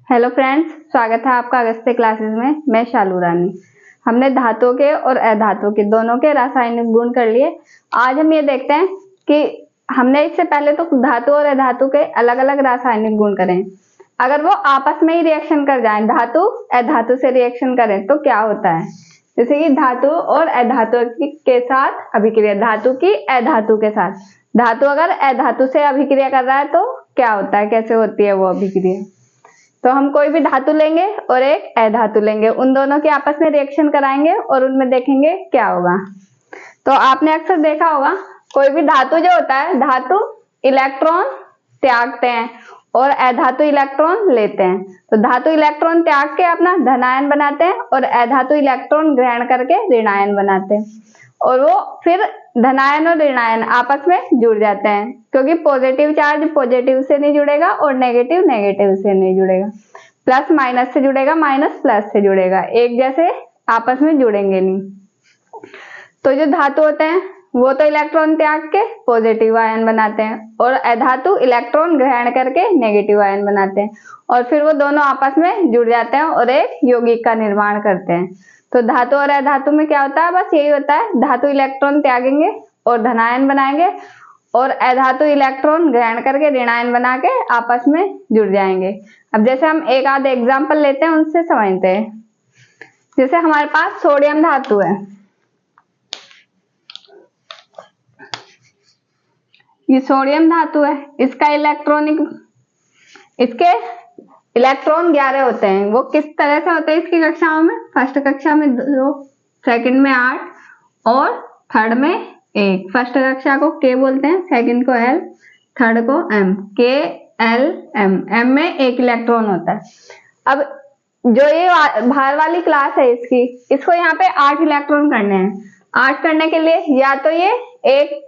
Hello friends, स्वागत है आपका अगस्त्य क्लासेस में। मैं शालू रानी। हमने धातुओं के और अधातुओं के दोनों के रासायनिक गुण कर लिए। आज हम ये देखते हैं कि हमने इससे पहले तो धातु और अधातु के अलग अलग रासायनिक गुण करें। अगर वो आपस में ही रिएक्शन कर जाएं, धातु अधातु से रिएक्शन करें तो क्या होता है। जैसे कि धातु और अधातु के साथ अभिक्रिया, धातु की अधातु के साथ। धातु अगर अधातु से अभिक्रिया कर रहा है तो क्या होता है, कैसे होती है वो अभिक्रिया। तो हम कोई भी धातु लेंगे और एक अधातु लेंगे, उन दोनों के आपस में रिएक्शन कराएंगे और उनमें देखेंगे क्या होगा। तो आपने अक्सर देखा होगा, कोई भी धातु जो होता है, धातु इलेक्ट्रॉन त्यागते हैं और अधातु इलेक्ट्रॉन लेते हैं। तो धातु इलेक्ट्रॉन त्याग के अपना धनायन बनाते हैं और अधातु इलेक्ट्रॉन ग्रहण करके ऋणायन बनाते हैं, और वो फिर धनायन और ऋणायन आपस में जुड़ जाते हैं, क्योंकि पॉजिटिव चार्ज पॉजिटिव से नहीं जुड़ेगा और नेगेटिव नेगेटिव से नहीं जुड़ेगा। प्लस माइनस से जुड़ेगा, माइनस प्लस से जुड़ेगा, एक जैसे आपस में जुड़ेंगे नहीं। तो जो धातु होते हैं वो तो इलेक्ट्रॉन त्याग के पॉजिटिव आयन बनाते हैं और अधातु इलेक्ट्रॉन ग्रहण करके नेगेटिव आयन बनाते हैं, और फिर वो दोनों आपस में जुड़ जाते हैं और एक यौगिक का निर्माण करते हैं। तो धातु और अधातु में क्या होता है, बस यही होता है, धातु इलेक्ट्रॉन त्यागेंगे और धनायन बनाएंगे और अधातु इलेक्ट्रॉन ग्रहण करके ऋणायन बना के आपस में जुड़ जाएंगे। अब जैसे हम एक आध एग्जाम्पल लेते हैं, उनसे समझते हैं। जैसे हमारे पास सोडियम धातु है, ये सोडियम धातु है, इसका इसके इलेक्ट्रॉन 11 होते हैं। वो किस तरह से होते हैं इसकी कक्षाओं में, फर्स्ट कक्षा में 2, सेकंड में 8 और थर्ड में 1। फर्स्ट कक्षा को K बोलते हैं, सेकंड को L, थर्ड को M। K L M, M में 1 इलेक्ट्रॉन होता है। अब जो ये बाहर वाली क्लास है इसको यहाँ पे 8 इलेक्ट्रॉन करने हैं। 8 करने के लिए या तो ये 1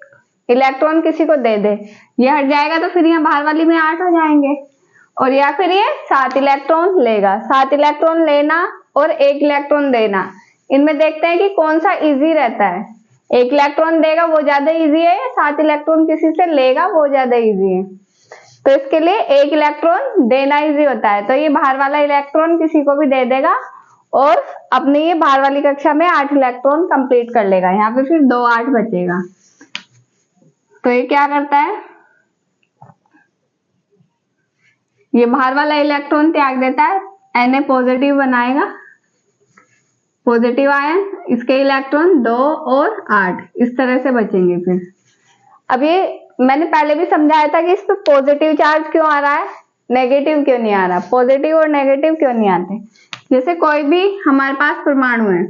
इलेक्ट्रॉन किसी को दे दे, ये हट जाएगा तो फिर यहाँ बाहर वाली में 8 हो जाएंगे, और या फिर ये 7 इलेक्ट्रॉन लेगा। 7 इलेक्ट्रॉन लेना और 1 इलेक्ट्रॉन देना, इनमें देखते हैं कि कौन सा इजी रहता है। 1 इलेक्ट्रॉन देगा वो ज्यादा इजी है, 7 इलेक्ट्रॉन किसी से लेगा वो ज्यादा इजी है। तो इसके लिए 1 इलेक्ट्रॉन देना इजी होता है, तो ये बाहर वाला इलेक्ट्रॉन किसी को भी दे देगा और अपनी ये बाहर वाली कक्षा में 8 इलेक्ट्रॉन कंप्लीट कर लेगा। यहाँ पे फिर 2 8 बचेगा। तो ये क्या करता है, ये बाहर वाला इलेक्ट्रॉन त्याग देता है, Na पॉजिटिव बनाएगा, पॉजिटिव आयन, इसके इलेक्ट्रॉन 2 और 8 इस तरह से बचेंगे। फिर अब ये मैंने पहले भी समझाया था कि इस पे पॉजिटिव चार्ज क्यों आ रहा है, नेगेटिव क्यों नहीं आ रहा। पॉजिटिव और नेगेटिव क्यों नहीं आते। जैसे कोई भी हमारे पास परमाणु है,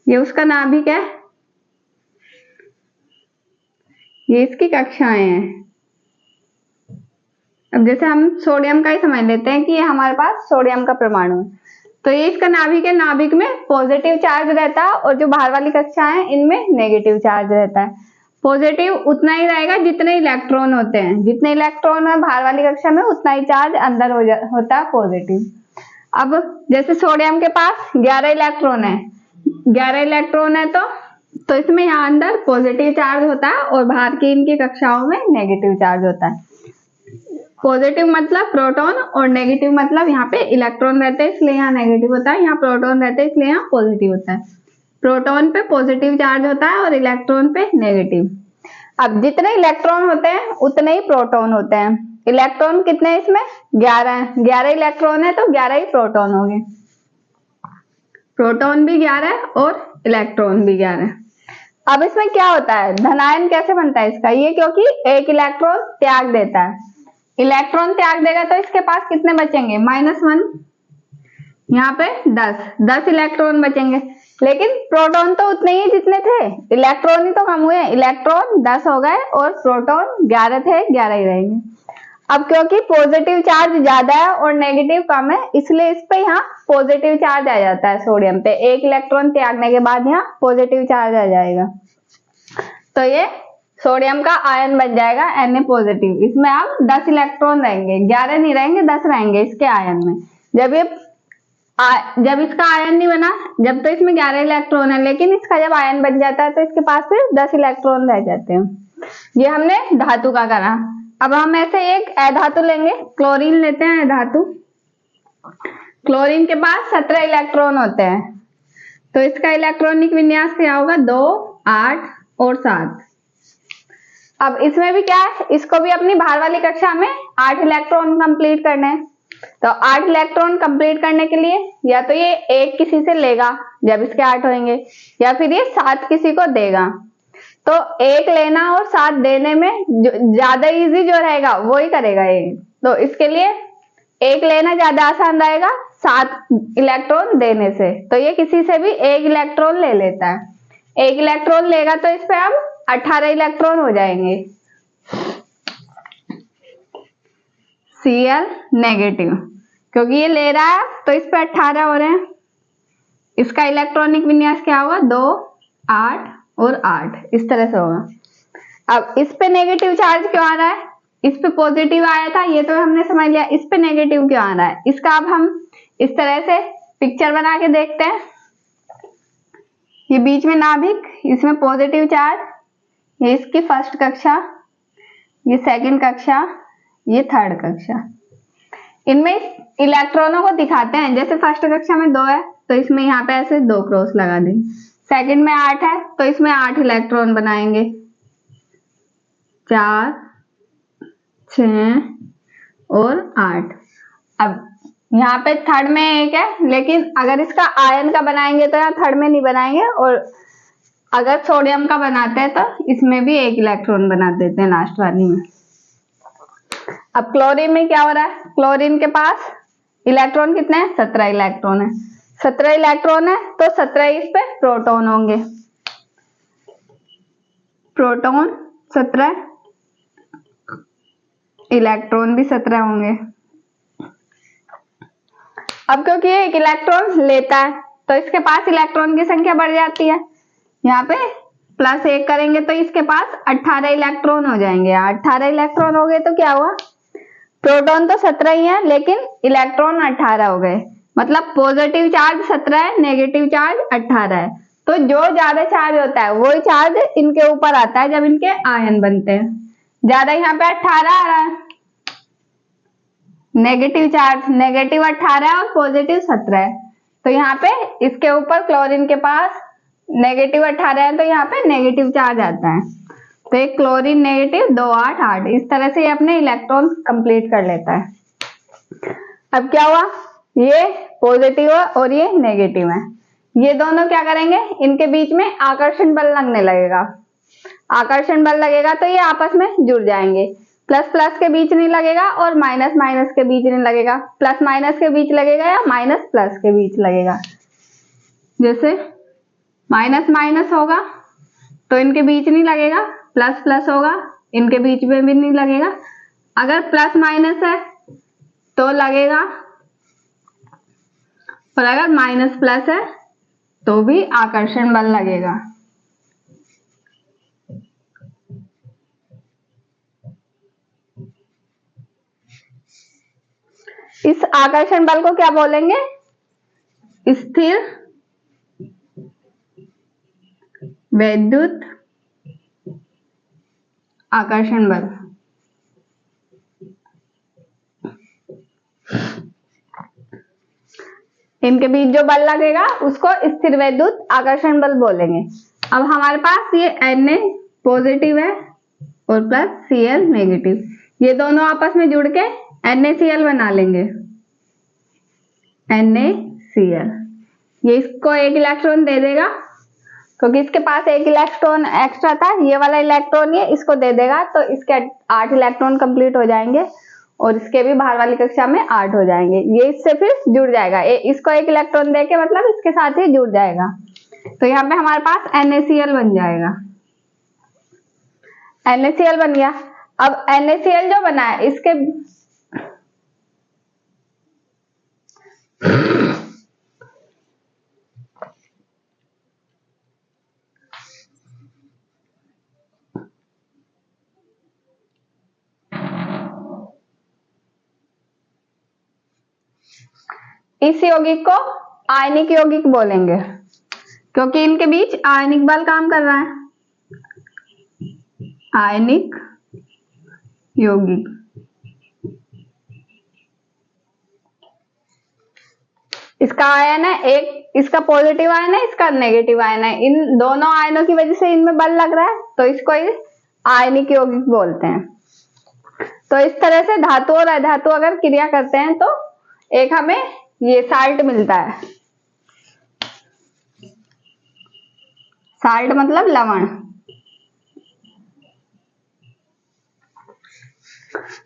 ये उसका नाभिक है, ये इसकी कक्षाएं हैं। अब जैसे हम सोडियम का ही समझ लेते हैं कि ये हमारे पास सोडियम का परमाणु है, तो ये इसका नाभिक है, नाभिक में पॉजिटिव चार्ज रहता है और जो बाहर वाली कक्षा है इनमें नेगेटिव चार्ज रहता है। पॉजिटिव उतना ही रहेगा जितने इलेक्ट्रॉन होते हैं, जितने इलेक्ट्रॉन है बाहर वाली कक्षा में उतना ही चार्ज अंदर होता है पॉजिटिव। अब जैसे सोडियम के पास 11 इलेक्ट्रॉन है, 11 इलेक्ट्रॉन है तो इसमें यहाँ अंदर पॉजिटिव चार्ज होता है और बाहर की इनकी कक्षाओं में नेगेटिव चार्ज होता है। पॉजिटिव मतलब प्रोटॉन और नेगेटिव मतलब यहाँ पे इलेक्ट्रॉन रहते हैं इसलिए यहाँ नेगेटिव होता है, यहाँ प्रोटॉन रहते हैं इसलिए यहाँ पॉजिटिव होता है। प्रोटॉन पे पॉजिटिव चार्ज होता है और इलेक्ट्रॉन पे नेगेटिव। अब जितने इलेक्ट्रॉन होते हैं उतने ही प्रोटॉन होते हैं। इलेक्ट्रॉन कितने हैं इसमें, 11 है। 11 इलेक्ट्रॉन है तो 11 ही प्रोटॉन हो गए। प्रोटॉन भी 11 और इलेक्ट्रॉन भी 11। अब इसमें क्या होता है, धनायन कैसे बनता है इसका, ये क्योंकि 1 इलेक्ट्रॉन त्याग देता है। इलेक्ट्रॉन त्याग देगा तो इसके पास कितने बचेंगे, -1, यहाँ पे 10 इलेक्ट्रॉन बचेंगे। लेकिन प्रोटॉन तो उतने ही जितने थे, इलेक्ट्रॉन ही तो कम हुए। इलेक्ट्रॉन 10 हो गए और प्रोटॉन 11 थे, 11 ही रहेंगे। अब क्योंकि पॉजिटिव चार्ज ज्यादा है और नेगेटिव कम है, इसलिए इस पे यहाँ पॉजिटिव चार्ज आ जाता है। सोडियम पे 1 इलेक्ट्रॉन त्यागने के बाद यहाँ पॉजिटिव चार्ज आ जाएगा, तो ये सोडियम का आयन बन जाएगा Na पॉजिटिव। इसमें अब 10 इलेक्ट्रॉन रहेंगे, 11 नहीं रहेंगे, 10 रहेंगे इसके आयन में। जब इसका आयन नहीं बना, जब तो इसमें 11 इलेक्ट्रॉन है, लेकिन इसका जब आयन बन जाता है तो इसके पास फिर 10 इलेक्ट्रॉन रह जाते हैं। ये हमने धातु का करा। अब हम ऐसे एक अधातु लेंगे, क्लोरीन लेते हैं अधातु। क्लोरीन के पास 17 इलेक्ट्रॉन होते हैं, तो इसका इलेक्ट्रॉनिक विन्यास क्या होगा? 2, 8 और 7। अब इसमें भी क्या है, इसको भी अपनी बाहर वाली कक्षा में 8 इलेक्ट्रॉन कंप्लीट करने हैं। तो 8 इलेक्ट्रॉन कंप्लीट करने के लिए या तो ये एक किसी से लेगा जब इसके 8 होंगे, या फिर ये 7 किसी को देगा। तो एक लेना और 7 देने में ज्यादा इजी जो रहेगा वो ही करेगा ये। तो इसके लिए एक लेना ज्यादा आसान रहेगा 7 इलेक्ट्रॉन देने से। तो ये किसी से भी एक इलेक्ट्रॉन ले लेता है। एक इलेक्ट्रॉन लेगा तो इस पे अब 18 इलेक्ट्रॉन हो जाएंगे। Cl नेगेटिव, क्योंकि ये ले रहा है तो इस पे 18 हो रहे हैं। इसका इलेक्ट्रॉनिक विन्यास क्या होगा? 2, 8 और 8, इस तरह से होगा। अब इस पे नेगेटिव चार्ज क्यों आ रहा है? इस पे पॉजिटिव आया था, ये तो हमने समझ लिया। इस पे नेगेटिव क्यों आ रहा है, इसका अब हम इस तरह से पिक्चर बना के देखते हैं। ये बीच में नाभिक, इसमें पॉजिटिव चार्ज, ये इसकी फर्स्ट कक्षा, ये सेकंड कक्षा, ये थर्ड कक्षा। इनमें इलेक्ट्रॉनों को दिखाते हैं। जैसे फर्स्ट कक्षा में 2 है तो इसमें यहाँ पे ऐसे 2 क्रॉस लगा देंगे। सेकंड में 8 है तो इसमें 8 इलेक्ट्रॉन बनाएंगे, 4, 6 और 8। अब यहाँ पे थर्ड में 1 है, लेकिन अगर इसका आयन का बनाएंगे तो यहाँ थर्ड में नहीं बनाएंगे, और अगर सोडियम का बनाते हैं तो इसमें भी 1 इलेक्ट्रॉन बना देते हैं लास्ट वाली में। अब क्लोरीन में क्या हो रहा है? क्लोरीन के पास इलेक्ट्रॉन कितने हैं? 17 इलेक्ट्रॉन है। 17 इलेक्ट्रॉन है तो 17 इस पे प्रोटॉन होंगे। प्रोटॉन 17, इलेक्ट्रॉन भी 17 होंगे। अब क्योंकि ये एक इलेक्ट्रॉन लेता है तो इसके पास इलेक्ट्रॉन की संख्या बढ़ जाती है। यहाँ पे +1 करेंगे तो इसके पास 18 इलेक्ट्रॉन हो जाएंगे। 18 इलेक्ट्रॉन हो गए तो क्या हुआ? प्रोटॉन तो 17 ही है लेकिन इलेक्ट्रॉन 18 हो गए। मतलब पॉजिटिव चार्ज 17 है, नेगेटिव चार्ज 18 है। तो जो ज्यादा चार्ज होता है वही चार्ज इनके ऊपर आता है जब इनके आयन बनते हैं। ज्यादा यहाँ पे 18 आ रहा है, नेगेटिव चार्ज, नेगेटिव 18 और पॉजिटिव 17 है। तो यहाँ पे इसके ऊपर क्लोरीन के पास नेगेटिव 18 है तो यहाँ पे नेगेटिव चार्ज आता है। तो एक क्लोरीन नेगेटिव 2, 8, 8, इस तरह से ये अपने इलेक्ट्रॉन कंप्लीट कर लेता है। अब क्या हुआ? ये पॉजिटिव है और ये नेगेटिव है। ये दोनों क्या करेंगे? इनके बीच में आकर्षण बल लगने लगेगा। आकर्षण बल लगेगा तो ये आपस में जुड़ जाएंगे। प्लस प्लस के बीच नहीं लगेगा और माइनस माइनस के बीच नहीं लगेगा। प्लस माइनस के बीच लगेगा या माइनस प्लस के बीच लगेगा। जैसे माइनस माइनस होगा तो इनके बीच नहीं लगेगा, प्लस प्लस होगा इनके बीच में भी नहीं लगेगा। अगर प्लस माइनस है तो लगेगा, और अगर माइनस प्लस है तो भी आकर्षण बल लगेगा। इस आकर्षण बल को क्या बोलेंगे? स्थिर वैद्युत आकर्षण बल। इनके बीच जो बल लगेगा उसको स्थिर वैद्युत आकर्षण बल बोलेंगे। अब हमारे पास ये Na पॉजिटिव है और प्लस Cl नेगेटिव, ये दोनों आपस में जुड़ के NaCl बना लेंगे। NaCl, ये इसको 1 इलेक्ट्रॉन दे देगा क्योंकि इसके पास 1 इलेक्ट्रॉन एक्स्ट्रा था। ये वाला इलेक्ट्रॉन ये इसको दे देगा तो इसके 8 इलेक्ट्रॉन कंप्लीट हो जाएंगे और इसके भी बाहर वाली कक्षा में 8 हो जाएंगे। ये इससे फिर जुड़ जाएगा, इसको 1 इलेक्ट्रॉन देके मतलब इसके साथ ही जुड़ जाएगा। तो यहाँ पे हमारे पास NaCl बन जाएगा। NaCl बन गया। अब NaCl जो बना है इसके इस यौगिक को आयनिक यौगिक बोलेंगे क्योंकि इनके बीच आयनिक बल काम कर रहा है। आयनिक यौगिक। इसका आयन है एक, इसका पॉजिटिव आयन है, इसका नेगेटिव आयन है। इन दोनों आयनों की वजह से इनमें बल लग रहा है, तो इसको आयनिक यौगिक बोलते हैं। तो इस तरह से धातु और अधातु अगर क्रिया करते हैं तो एक हमें ये साल्ट मिलता है। साल्ट मतलब लवण।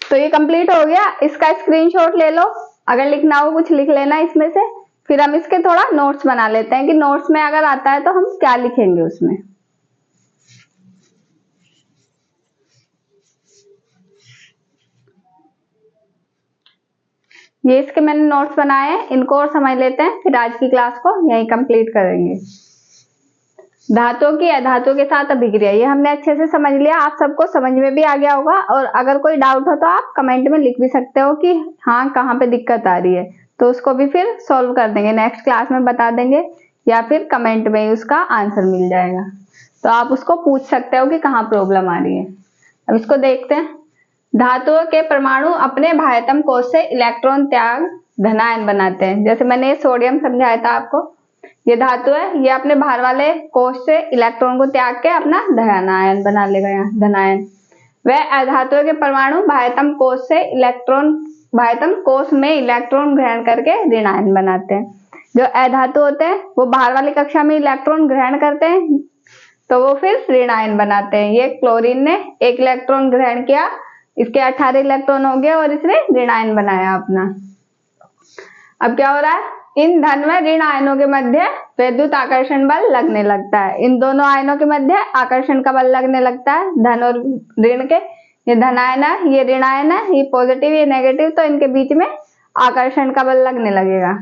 तो ये कंप्लीट हो गया। इसका स्क्रीनशॉट ले लो, अगर लिखना हो कुछ लिख लेना इसमें से। फिर हम इसके थोड़ा नोट्स बना लेते हैं कि नोट्स में अगर आता है तो हम क्या लिखेंगे उसमें। ये इसके मैंने नोट्स बनाए हैं, इनको और समझ लेते हैं, फिर आज की क्लास को यहीं कंप्लीट करेंगे। धातुओं की अधातुओं के साथ अभिक्रिया, ये हमने अच्छे से समझ लिया, आप सबको समझ में भी आ गया होगा। और अगर कोई डाउट हो तो आप कमेंट में लिख भी सकते हो कि हाँ कहाँ पे दिक्कत आ रही है, तो उसको भी फिर सॉल्व कर देंगे, नेक्स्ट क्लास में बता देंगे, या फिर कमेंट में उसका आंसर मिल जाएगा, तो आप उसको पूछ सकते हो कि कहाँ प्रॉब्लम आ रही है। अब इसको देखते हैं। धातुओं के परमाणु अपने बाह्यतम कोश से इलेक्ट्रॉन त्याग धनायन बनाते हैं। जैसे मैंने सोडियम समझाया था आपको, ये धातु है, ये अपने बाहर वाले कोश से इलेक्ट्रॉन को त्याग के अपना धनायन बना लेगा, यहाँ धनायन। वह अधातुओं के परमाणु बाह्यतम कोश से इलेक्ट्रॉन, बाह्यतम कोश में इलेक्ट्रॉन ग्रहण करके ऋणायन बनाते हैं। जो अधातु होते हैं वो बाहर वाली कक्षा में इलेक्ट्रॉन ग्रहण करते हैं, तो वो फिर ऋणायन बनाते हैं। ये क्लोरीन ने एक इलेक्ट्रॉन ग्रहण किया, इसके 18 इलेक्ट्रॉन हो गए और इसने ऋणायन बनाया अपना। अब क्या हो रहा है, इन धन व ऋण आयनों के मध्य विद्युत आकर्षण बल लगने लगता है। इन दोनों आयनों के मध्य आकर्षण का बल लगने लगता है, धन और ऋण के। ये धन आयन है, ये ऋण आयन है, ये पॉजिटिव ये नेगेटिव, तो इनके बीच में आकर्षण का बल लगने लगेगा,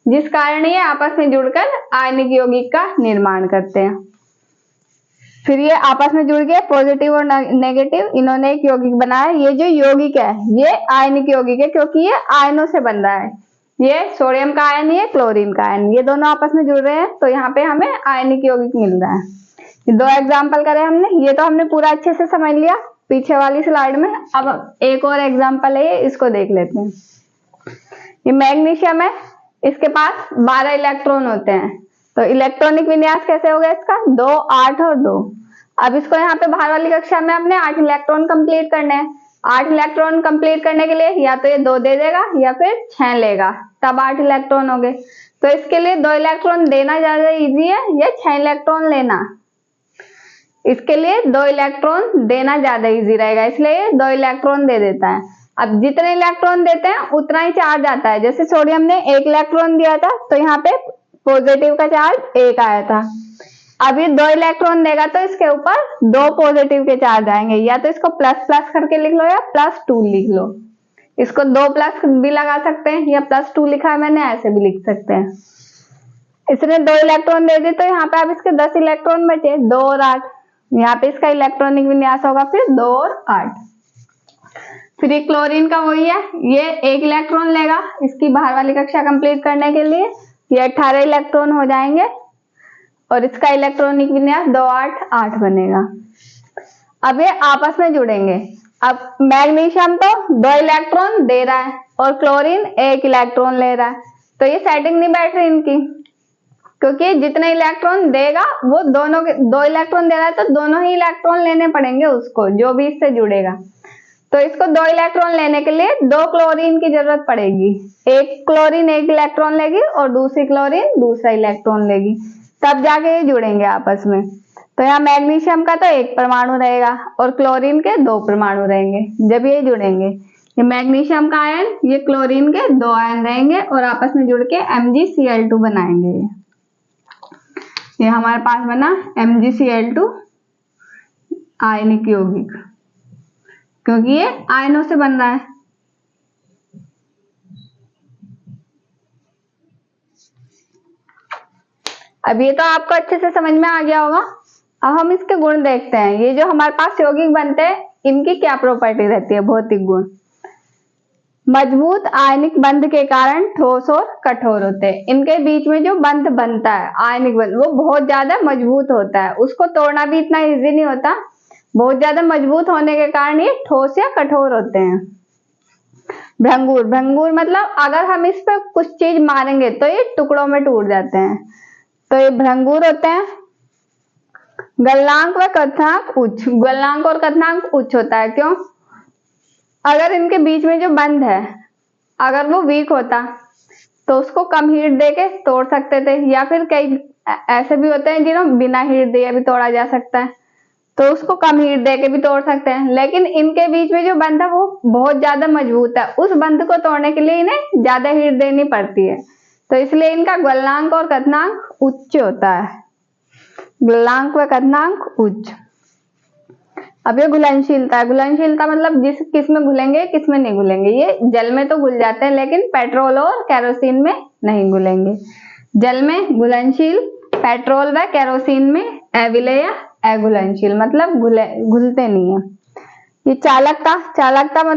जिस कारण ये आपस में जुड़कर आयनिक यौगिक का निर्माण करते हैं। फिर ये आपस में जुड़ गए, पॉजिटिव और नेगेटिव, इन्होंने एक यौगिक बनाया। ये जो यौगिक है ये आयनिक यौगिक है, क्योंकि ये आयनों से बन रहा है। ये सोडियम का आयन, ये क्लोरीन का आयन, ये दोनों आपस में जुड़ रहे हैं, तो यहाँ पे हमें आयनिक यौगिक मिल रहा है। ये 2 एग्जाम्पल करे हमने, ये तो हमने पूरा अच्छे से समझ लिया पीछे वाली स्लाइड में। अब एक और एग्जाम्पल है, इसको देख लेते हैं। ये मैग्नीशियम है, इसके पास 12 इलेक्ट्रॉन होते हैं। तो इलेक्ट्रॉनिक विन्यास कैसे होगा इसका, 2, 8 और 2। अब इसको यहाँ पे बाहर वाली कक्षा में हमने 8 इलेक्ट्रॉन कंप्लीट करने हैं। 8 इलेक्ट्रॉन कंप्लीट करने के लिए या तो ये 2 दे देगा या फिर 6 लेगा, तब 8 इलेक्ट्रॉन हो गए। तो इसके लिए 2 इलेक्ट्रॉन देना ज्यादा इजी है या 6 इलेक्ट्रॉन लेना? इसके लिए 2 इलेक्ट्रॉन देना ज्यादा इजी रहेगा, इसलिए 2 इलेक्ट्रॉन दे देता है। अब जितने इलेक्ट्रॉन देते हैं उतना ही चार्ज आता है। जैसे सोडियम ने 1 इलेक्ट्रॉन दिया था, तो यहाँ पे पॉजिटिव का चार्ज 1 आया था। अब ये 2 इलेक्ट्रॉन देगा तो इसके ऊपर 2 पॉजिटिव के चार्ज आएंगे, या तो इसको प्लस प्लस करके लिख लो या +2 लिख लो। इसको 2 प्लस भी लगा सकते हैं, या +2 लिखा है मैंने, ऐसे भी लिख सकते हैं। इसने 2 इलेक्ट्रॉन दे दी, तो यहाँ पे अब इसके 10 इलेक्ट्रॉन बचे, 2 और 8। यहाँ पे इसका इलेक्ट्रॉनिक विन्यास होगा फिर 2 और 8। फिर ये क्लोरीन का वही है, ये 1 इलेक्ट्रॉन लेगा इसकी बाहर वाली कक्षा कंप्लीट करने के लिए, ये 18 इलेक्ट्रॉन हो जाएंगे और इसका इलेक्ट्रॉनिक विन्यास 2, 8, 8 बनेगा। अब ये आपस में जुड़ेंगे। अब मैग्नीशियम तो 2 इलेक्ट्रॉन दे रहा है और क्लोरीन 1 इलेक्ट्रॉन ले रहा है, तो ये सेटिंग नहीं बैठ रही इनकी, क्योंकि जितने इलेक्ट्रॉन देगा वो दोनों के 2 इलेक्ट्रॉन दे रहा है, तो दोनों ही इलेक्ट्रॉन लेने पड़ेंगे उसको, जो भी इससे जुड़ेगा। तो इसको 2 इलेक्ट्रॉन लेने के लिए 2 क्लोरीन की जरूरत पड़ेगी। एक क्लोरीन 1 इलेक्ट्रॉन लेगी और दूसरी क्लोरीन दूसरा इलेक्ट्रॉन लेगी, तब जाके ये जुड़ेंगे आपस में। तो यहाँ मैग्नीशियम का तो 1 परमाणु रहेगा और क्लोरीन के 2 परमाणु रहेंगे जब ये जुड़ेंगे। ये मैग्नीशियम का आयन, ये क्लोरीन के 2 आयन रहेंगे और आपस में जुड़ के MgCl2 बनाएंगे। ये हमारे पास बना MgCl2 आयनिक यौगिक, क्योंकि ये आयनों से बन रहा है। अब ये तो आपको अच्छे से समझ में आ गया होगा। अब हम इसके गुण देखते हैं। ये जो हमारे पास यौगिक बनते हैं, इनकी क्या प्रॉपर्टी रहती है, भौतिक गुण। मजबूत आयनिक बंध के कारण ठोस और कठोर होते हैं। इनके बीच में जो बंध बनता है, आयनिक बंध, वो बहुत ज्यादा मजबूत होता है, उसको तोड़ना भी इतना इजी नहीं होता। बहुत ज्यादा मजबूत होने के कारण ये ठोस या कठोर होते हैं। भंगुर, भंगुर मतलब अगर हम इस पर कुछ चीज मारेंगे तो ये टुकड़ों में टूट जाते हैं, तो ये भंगुर होते हैं। गलनांक व क्वथनांक उच्च, गलनांक और क्वथनांक उच्च होता है, क्यों? अगर इनके बीच में जो बंध है अगर वो वीक होता तो उसको कम हीट देके तोड़ सकते थे, या फिर कई ऐसे भी होते हैं जिन्हें बिना हीट दिए भी तोड़ा जा सकता है, तो उसको कम हीट देके भी तोड़ सकते हैं। लेकिन इनके बीच में जो बंध है वो बहुत ज्यादा मजबूत है, उस बंध को तोड़ने के लिए इन्हें ज्यादा हीट देनी पड़ती है, तो इसलिए इनका गलनांक और क्वथनांक उच्च होता है। गलनांक व क्वथनांक उच्च। अब ये घुलनशीलता है, घुलनशीलता मतलब किस में घुलेंगे किस में नहीं घुलेंगे। ये जल में तो घुल जाते हैं लेकिन पेट्रोल और केरोसिन में नहीं घुलेंगे। जल में घुलनशील, पेट्रोल व केरोसिन में अविलेय या अघुलनशील, मतलब घुलते नहीं है। ये चालकता, चालकता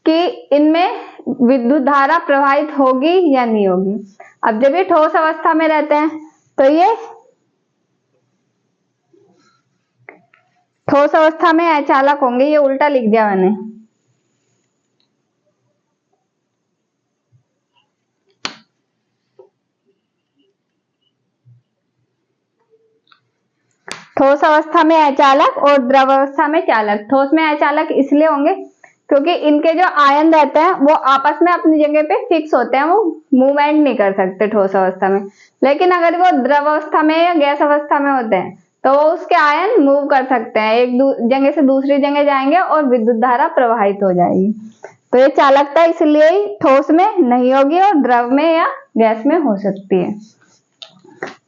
कि इनमें विद्युत धारा प्रवाहित होगी या नहीं होगी। अब जब ये ठोस अवस्था में रहते हैं तो ये ठोस अवस्था में अचालक होंगे, ये उल्टा लिख दिया मैंने। ठोस अवस्था में अचालक और द्रव अवस्था में चालक। ठोस में अचालक इसलिए होंगे क्योंकि इनके जो आयन रहते हैं वो आपस में अपनी जगह पे फिक्स होते हैं, वो मूवमेंट नहीं कर सकते ठोस अवस्था में। लेकिन अगर वो द्रव अवस्था में या गैस अवस्था में होते हैं तो वो उसके आयन मूव कर सकते हैं, एक जगह से दूसरी जगह जाएंगे और विद्युत धारा प्रवाहित हो जाएगी। तो ये चालकता इसलिए ही ठोस में नहीं होगी और द्रव में या गैस में हो सकती है।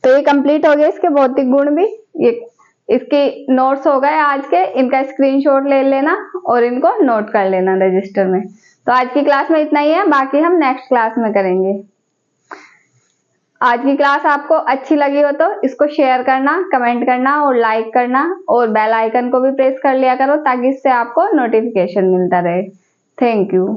तो ये कंप्लीट हो गए इसके भौतिक गुण भी। ये इसके नोट्स हो गए आज के, इनका स्क्रीनशॉट ले लेना और इनको नोट कर लेना रजिस्टर में। तो आज की क्लास में इतना ही है, बाकी हम नेक्स्ट क्लास में करेंगे। आज की क्लास आपको अच्छी लगी हो तो इसको शेयर करना, कमेंट करना और लाइक करना, और बेल आइकन को भी प्रेस कर लिया करो ताकि इससे आपको नोटिफिकेशन मिलता रहे। Thank you.